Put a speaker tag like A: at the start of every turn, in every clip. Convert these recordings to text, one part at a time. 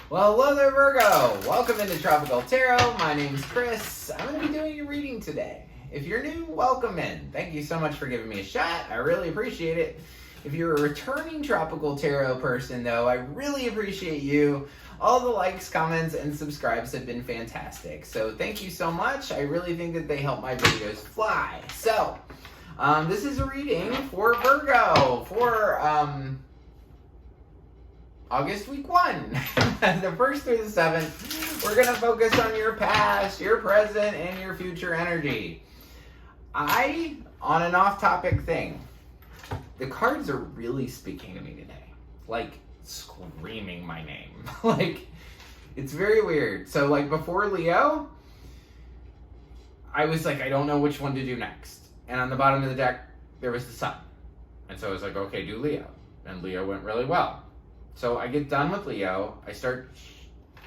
A: Well, hello there, Virgo. Welcome into Tropical Tarot. My name's Chris. I'm going to be doing your reading today. If you're new, welcome in. Thank you so much for giving me a shot. I really appreciate it. If you're a returning Tropical Tarot person, though, I really appreciate you. All the likes, comments, and subscribes have been fantastic. So thank you so much. I really think that they help my videos fly. So, this is a reading for Virgo for August week 1, the 1st through the 7th. We're going to focus on your past, your present, and your future energy. On an off-topic thing, the cards are really speaking to me today. Like, screaming my name. Like, it's very weird. So, like, before Leo, I was like, I don't know which one to do next. And on the bottom of the deck, there was the sun. And so I was like, okay, do Leo. And Leo went really well. So I get done with Leo, I start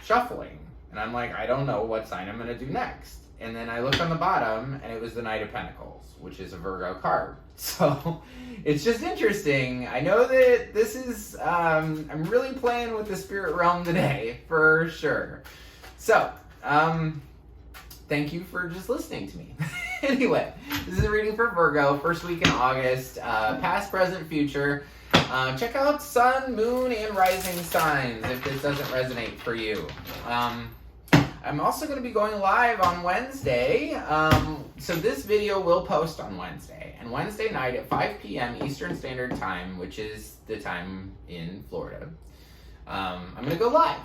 A: shuffling, and I'm like, I don't know what sign I'm going to do next. And then I look on the bottom, and it was the Knight of Pentacles, which is a Virgo card. So it's just interesting. I know that this is, I'm really playing with the spirit realm today, for sure. So, thank you for just listening to me. Anyway, this is a reading for Virgo, first week in August, past, present, future. Check out sun, moon, and rising signs if this doesn't resonate for you. I'm also going to be going live on Wednesday. So this video will post on Wednesday. And Wednesday night at 5 p.m. Eastern Standard Time, which is the time in Florida, I'm going to go live.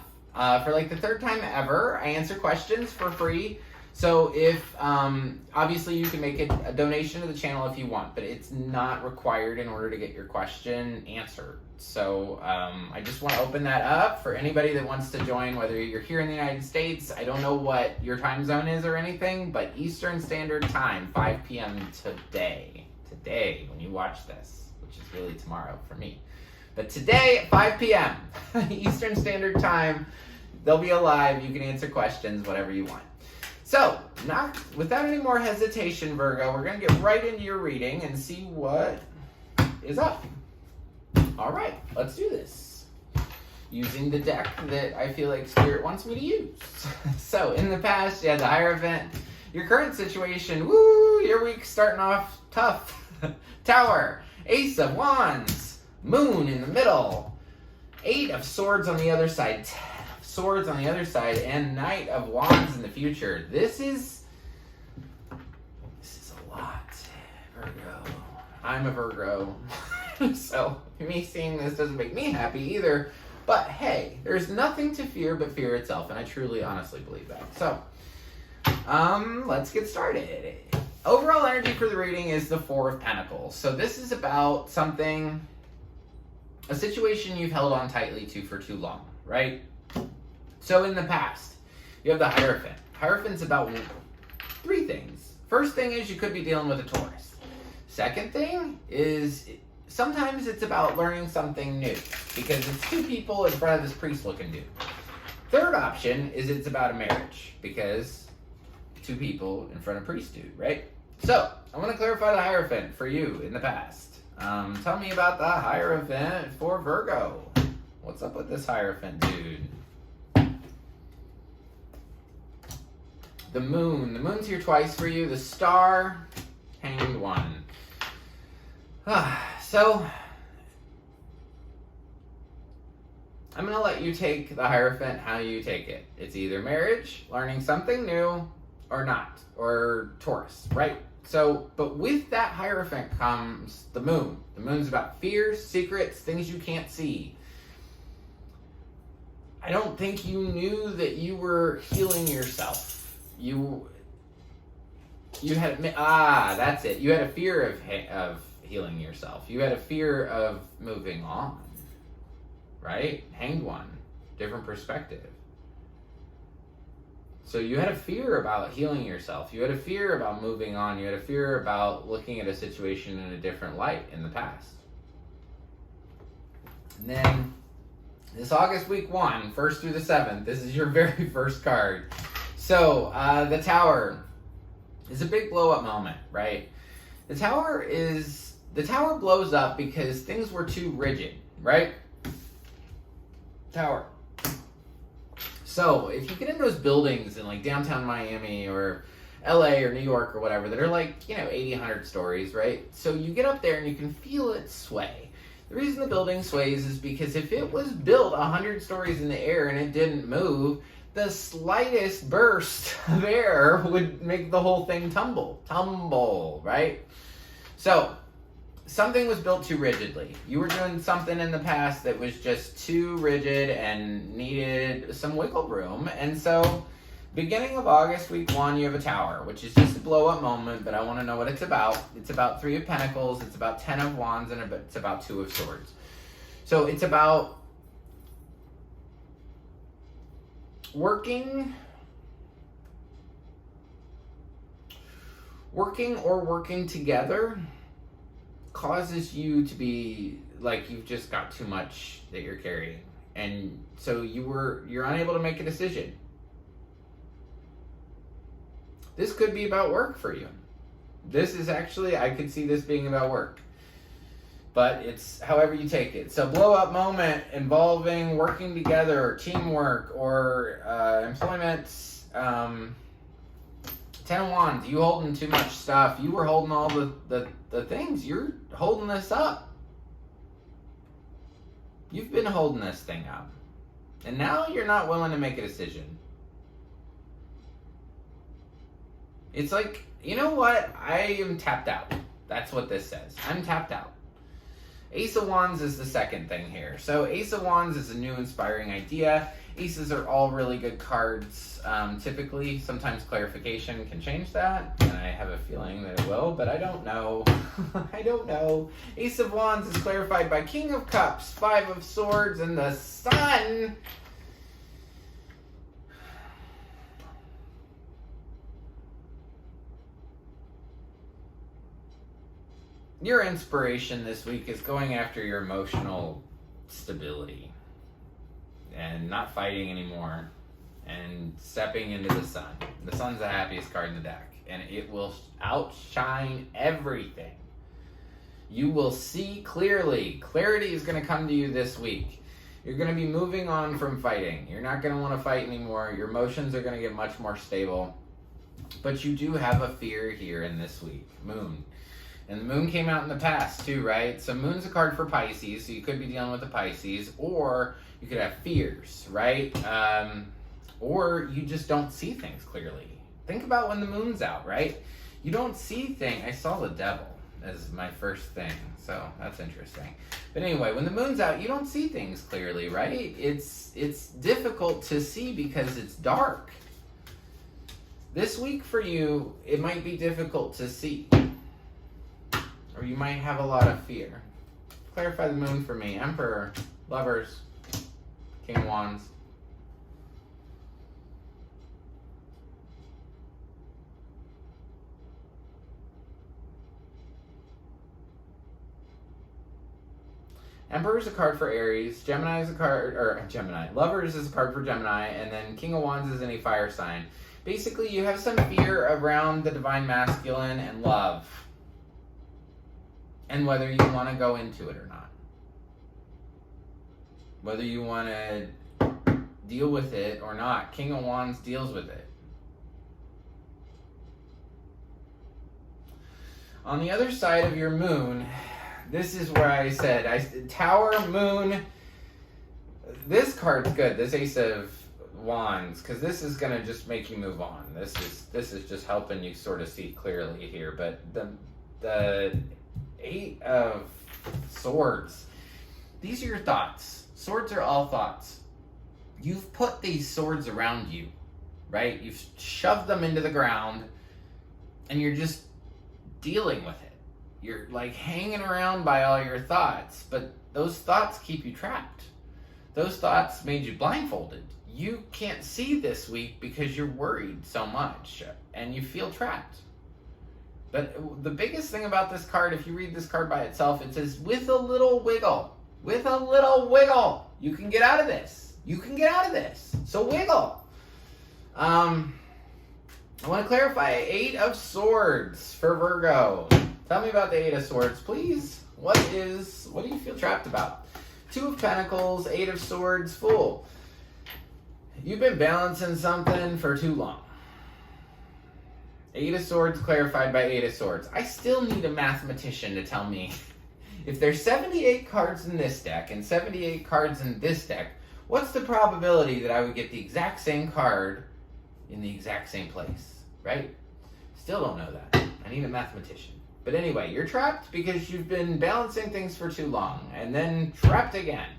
A: For like the third time ever, I answer questions for free. So if, obviously you can make a donation to the channel if you want, but it's not required in order to get your question answered. So I just want to open that up for anybody that wants to join, whether you're here in the United States. I don't know what your time zone is or anything, but Eastern Standard Time, 5 p.m. today, when you watch this, which is really tomorrow for me. But today at 5 p.m. Eastern Standard Time, they'll be alive. You can answer questions, whatever you want. So, without any more hesitation, Virgo, we're going to get right into your reading and see what is up. All right, let's do this. Using the deck that I feel like Spirit wants me to use. So, in the past, you had the Hierophant. Your current situation, woo, your week's starting off tough. Tower, Ace of Wands, Moon in the middle, 8 of Swords on the other side, Swords on the other side, and Knight of Wands in the future. This is a lot, Virgo. I'm a Virgo. So me seeing this doesn't make me happy either. But hey, there's nothing to fear but fear itself, and I truly, honestly believe that. So, let's get started. Overall energy for the reading is the 4 of Pentacles. So this is about a situation you've held on tightly to for too long, right? So in the past, you have the Hierophant. Hierophant's about 3 things. First thing is you could be dealing with a Taurus. Second thing is sometimes it's about learning something new because it's 2 people in front of this priest-looking dude. Third option is it's about a marriage because 2 people in front of priest dude, right? So I want to clarify the Hierophant for you in the past. Tell me about the Hierophant for Virgo. What's up with this Hierophant dude? The moon. The moon's here twice for you. The star, Hanged One. So, I'm going to let you take the Hierophant how you take it. It's either marriage, learning something new, or not. Or Taurus, right? So, but with that Hierophant comes the moon. The moon's about fears, secrets, things you can't see. I don't think you knew that you were healing yourself. You had that's it. You had a fear of healing yourself. You had a fear of moving on, right? Hanged One, different perspective. So you had a fear about healing yourself. You had a fear about moving on. You had a fear about looking at a situation in a different light in the past. And then this August week 1, 1st through the 7th, this is your very first card. So, the Tower is a big blow-up moment, right? The Tower blows up because things were too rigid, right? Tower. So if you get in those buildings in like downtown Miami or LA or New York or whatever that are like, 80, 100 stories, right? So you get up there and you can feel it sway. The reason the building sways is because if it was built 100 stories in the air and it didn't move, the slightest burst of air would make the whole thing tumble, right? So something was built too rigidly. You were doing something in the past that was just too rigid and needed some wiggle room. And so beginning of August, week 1, you have a Tower, which is just a blow-up moment, but I want to know what it's about. It's about 3 of Pentacles, it's about 10 of Wands, and it's about 2 of Swords. So it's about working together causes you to be like you've just got too much that you're carrying, and so you're unable to make a decision. This could be about work for you. This is actually, I could see this being about work, but it's however you take it. So blow up moment involving working together, teamwork, or employment. 10 of Wands, you holding too much stuff. You were holding all the things. You're holding this up. You've been holding this thing up. And now you're not willing to make a decision. It's like, you know what? I am tapped out. That's what this says. I'm tapped out. Ace of Wands is the second thing here. So Ace of Wands is a new inspiring idea. Aces are all really good cards. Typically, sometimes clarification can change that, and I have a feeling that it will, but I don't know. I don't know. Ace of Wands is clarified by King of Cups, 5 of Swords, and the Sun. Your inspiration this week is going after your emotional stability and not fighting anymore and stepping into the Sun. The Sun's the happiest card in the deck, and it will outshine everything. You will see clearly. Clarity is going to come to you this week. You're going to be moving on from fighting. You're not going to want to fight anymore. Your emotions are going to get much more stable. But you do have a fear here in this week. Moon. And the Moon came out in the past too, right? So Moon's a card for Pisces, so you could be dealing with the Pisces, or you could have fears, right? Or you just don't see things clearly. Think about when the Moon's out, right? You don't see things. I saw the Devil as my first thing, so that's interesting. But anyway, when the Moon's out, you don't see things clearly, right? It's difficult to see because it's dark. This week for you, it might be difficult to see. Or you might have a lot of fear. Clarify the Moon for me. Emperor, Lovers, King of Wands. Emperor is a card for Aries. Gemini is a card, or Gemini. Lovers is a card for Gemini, and then King of Wands is any fire sign. Basically, you have some fear around the divine masculine and love, and whether you want to go into it or not. Whether you want to deal with it or not. King of Wands deals with it. On the other side of your Moon, this is where I said, Tower, Moon, this card's good, this Ace of Wands, because this is going to just make you move on. This is just helping you sort of see clearly here. But the 8 of Swords, these are your thoughts. Swords are all thoughts. You've put these swords around you, right? You've shoved them into the ground, and you're just dealing with it. You're like hanging around by all your thoughts, but those thoughts keep you trapped. Those thoughts made you blindfolded. You can't see this week because you're worried so much, and you feel trapped. But the biggest thing about this card, if you read this card by itself, it says, with a little wiggle, you can get out of this. You can get out of this. So wiggle. I want to clarify 8 of Swords for Virgo. Tell me about the 8 of Swords, please. What do you feel trapped about? 2 of Pentacles, 8 of Swords, Fool. You've been balancing something for too long. 8 of Swords clarified by 8 of Swords. I still need a mathematician to tell me if there's 78 cards in this deck and 78 cards in this deck, what's the probability that I would get the exact same card in the exact same place, right? Still don't know that. I need a mathematician. But anyway, you're trapped because you've been balancing things for too long and then trapped again.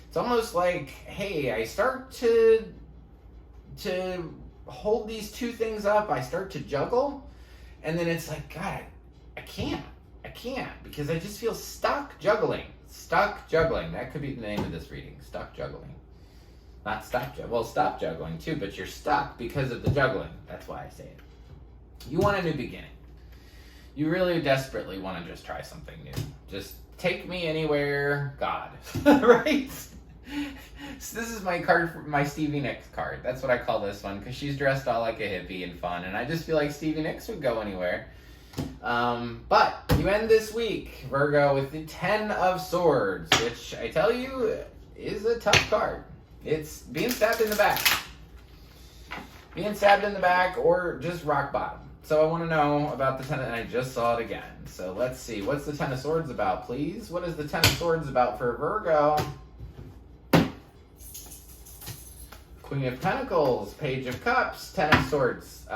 A: It's almost like, hey, I start to hold these two things up. I start to juggle, and then it's like, God, I can't because I just feel stuck juggling. Stuck juggling. That could be the name of this reading. Stuck juggling. Not stop juggling. Well, stop juggling too, but you're stuck because of the juggling. That's why I say it. You want a new beginning. You really desperately want to just try something new. Just take me anywhere, God. Right? So this is my card, my Stevie Nicks card. That's what I call this one, because she's dressed all like a hippie and fun, and I just feel like Stevie Nicks would go anywhere. But you end this week, Virgo, with the 10 of Swords, which I tell you is a tough card. It's being stabbed in the back. Being stabbed in the back or just rock bottom. So I want to know about the 10, and I just saw it again. So let's see. What's the 10 of Swords about, please? What is the 10 of Swords about for Virgo? Queen of Pentacles, Page of Cups, 10 of Swords.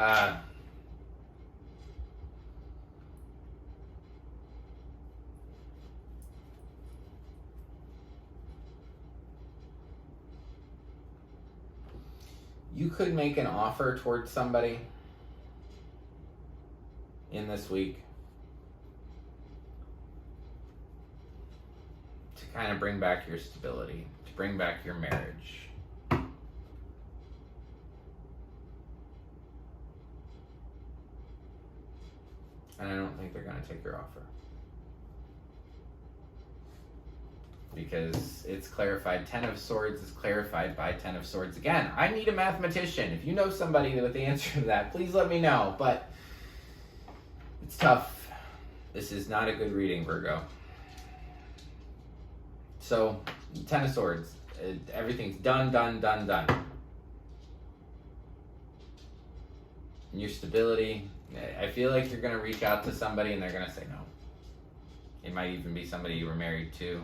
A: You could make an offer towards somebody in this week to kind of bring back your stability, to bring back your marriage. And I don't think they're going to take your offer. Because it's clarified. 10 of Swords is clarified by 10 of Swords again. I need a mathematician. If you know somebody with the answer to that, please let me know. But it's tough. This is not a good reading, Virgo. So, 10 of Swords. Everything's done. And your stability. I feel like you're going to reach out to somebody and they're going to say no. It might even be somebody you were married to.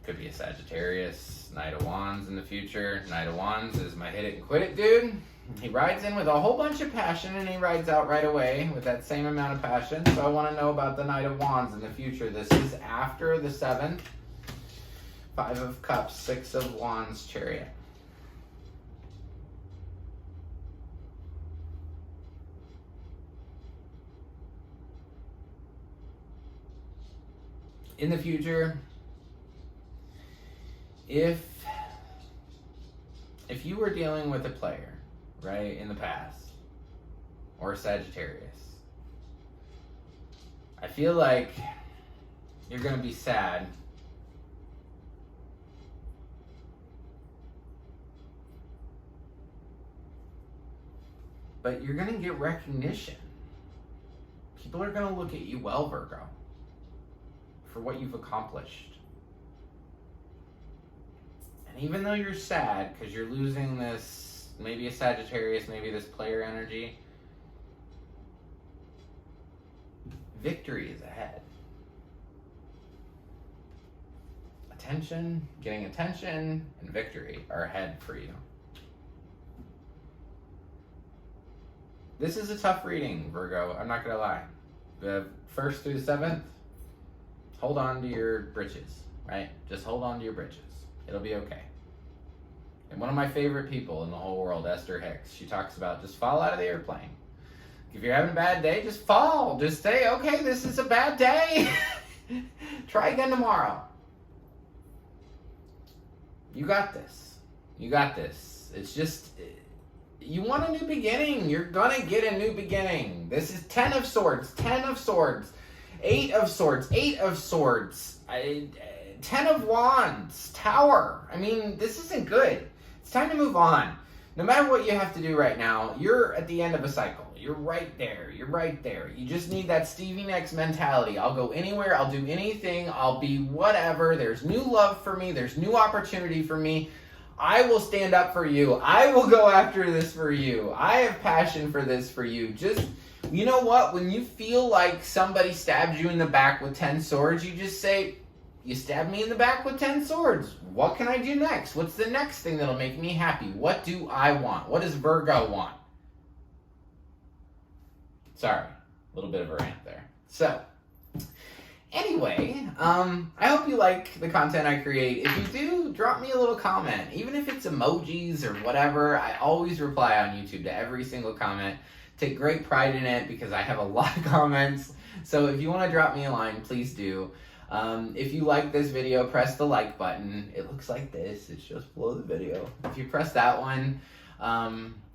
A: Could be a Sagittarius, Knight of Wands in the future. Knight of Wands is my hit it and quit it dude. He rides in with a whole bunch of passion and he rides out right away with that same amount of passion. So I want to know about the Knight of Wands in the future. This is after the 7th. 5 of Cups, 6 of Wands, Chariot. In the future, if you were dealing with a player, right, in the past, or a Sagittarius, I feel like you're going to be sad but you're going to get recognition. People are going to look at you well, Virgo, for what you've accomplished. And even though you're sad because you're losing this, maybe a Sagittarius, maybe this player energy, victory is ahead. Getting attention, and victory are ahead for you. This is a tough reading, Virgo. I'm not going to lie. The 1st through the 7th, hold on to your britches, right? Just hold on to your britches. It'll be okay. And one of my favorite people in the whole world, Esther Hicks, she talks about just fall out of the airplane. If you're having a bad day, just fall. Just say, okay, this is a bad day. Try again tomorrow. You got this. You got this. It's just, you want a new beginning. You're going to get a new beginning. This is 10 of Swords, 10 of Swords, 8 of Swords, 8 of Swords, 10 of Wands, Tower. I mean, this isn't good. It's time to move on. No matter what you have to do right now, you're at the end of a cycle. You're right there. You're right there. You just need that Stevie Nicks mentality. I'll go anywhere. I'll do anything. I'll be whatever. There's new love for me. There's new opportunity for me. I will stand up for you. I will go after this for you. I have passion for this for you. Just, you know what? When you feel like somebody stabbed you in the back with 10 swords, you just say, you stabbed me in the back with 10 swords. What can I do next? What's the next thing that'll make me happy? What do I want? What does Virgo want? Sorry, a little bit of a rant there. So, anyway, I hope you like the content I create. If you do, drop me a little comment. Even if it's emojis or whatever, I always reply on YouTube to every single comment. Take great pride in it because I have a lot of comments. So if you want to drop me a line, please do. If you like this video, press the like button. It looks like this. It's just below the video. If you press that one,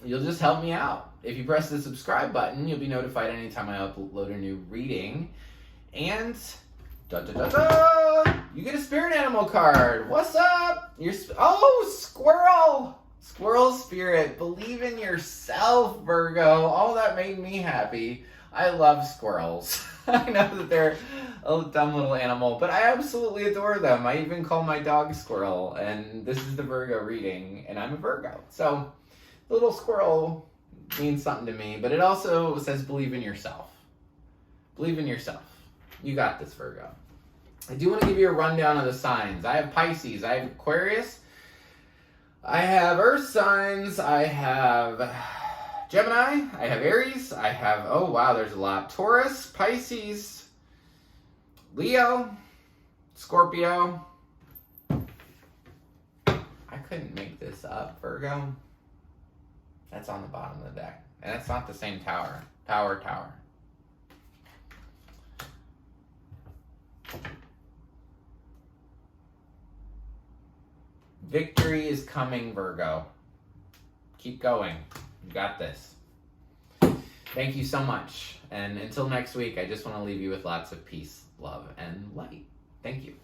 A: you'll just help me out. If you press the subscribe button, you'll be notified anytime I upload a new reading. And you get a spirit animal card. What's up? Squirrel! Squirrel spirit. Believe in yourself, Virgo. Oh, that made me happy. I love squirrels. I know that they're a dumb little animal, but I absolutely adore them. I even call my dog Squirrel, and this is the Virgo reading, and I'm a Virgo. So, the little squirrel means something to me, but it also says believe in yourself. Believe in yourself. You got this, Virgo. I do want to give you a rundown of the signs. I have Pisces, I have Aquarius, I have Earth signs, I have Gemini, I have Aries, I have, oh wow, there's a lot. Taurus, Pisces, Leo, Scorpio. I couldn't make this up, Virgo. That's on the bottom of the deck. And it's not the same tower. Tower. Victory is coming, Virgo. Keep going. You got this. Thank you so much. And until next week, I just want to leave you with lots of peace, love, and light. Thank you.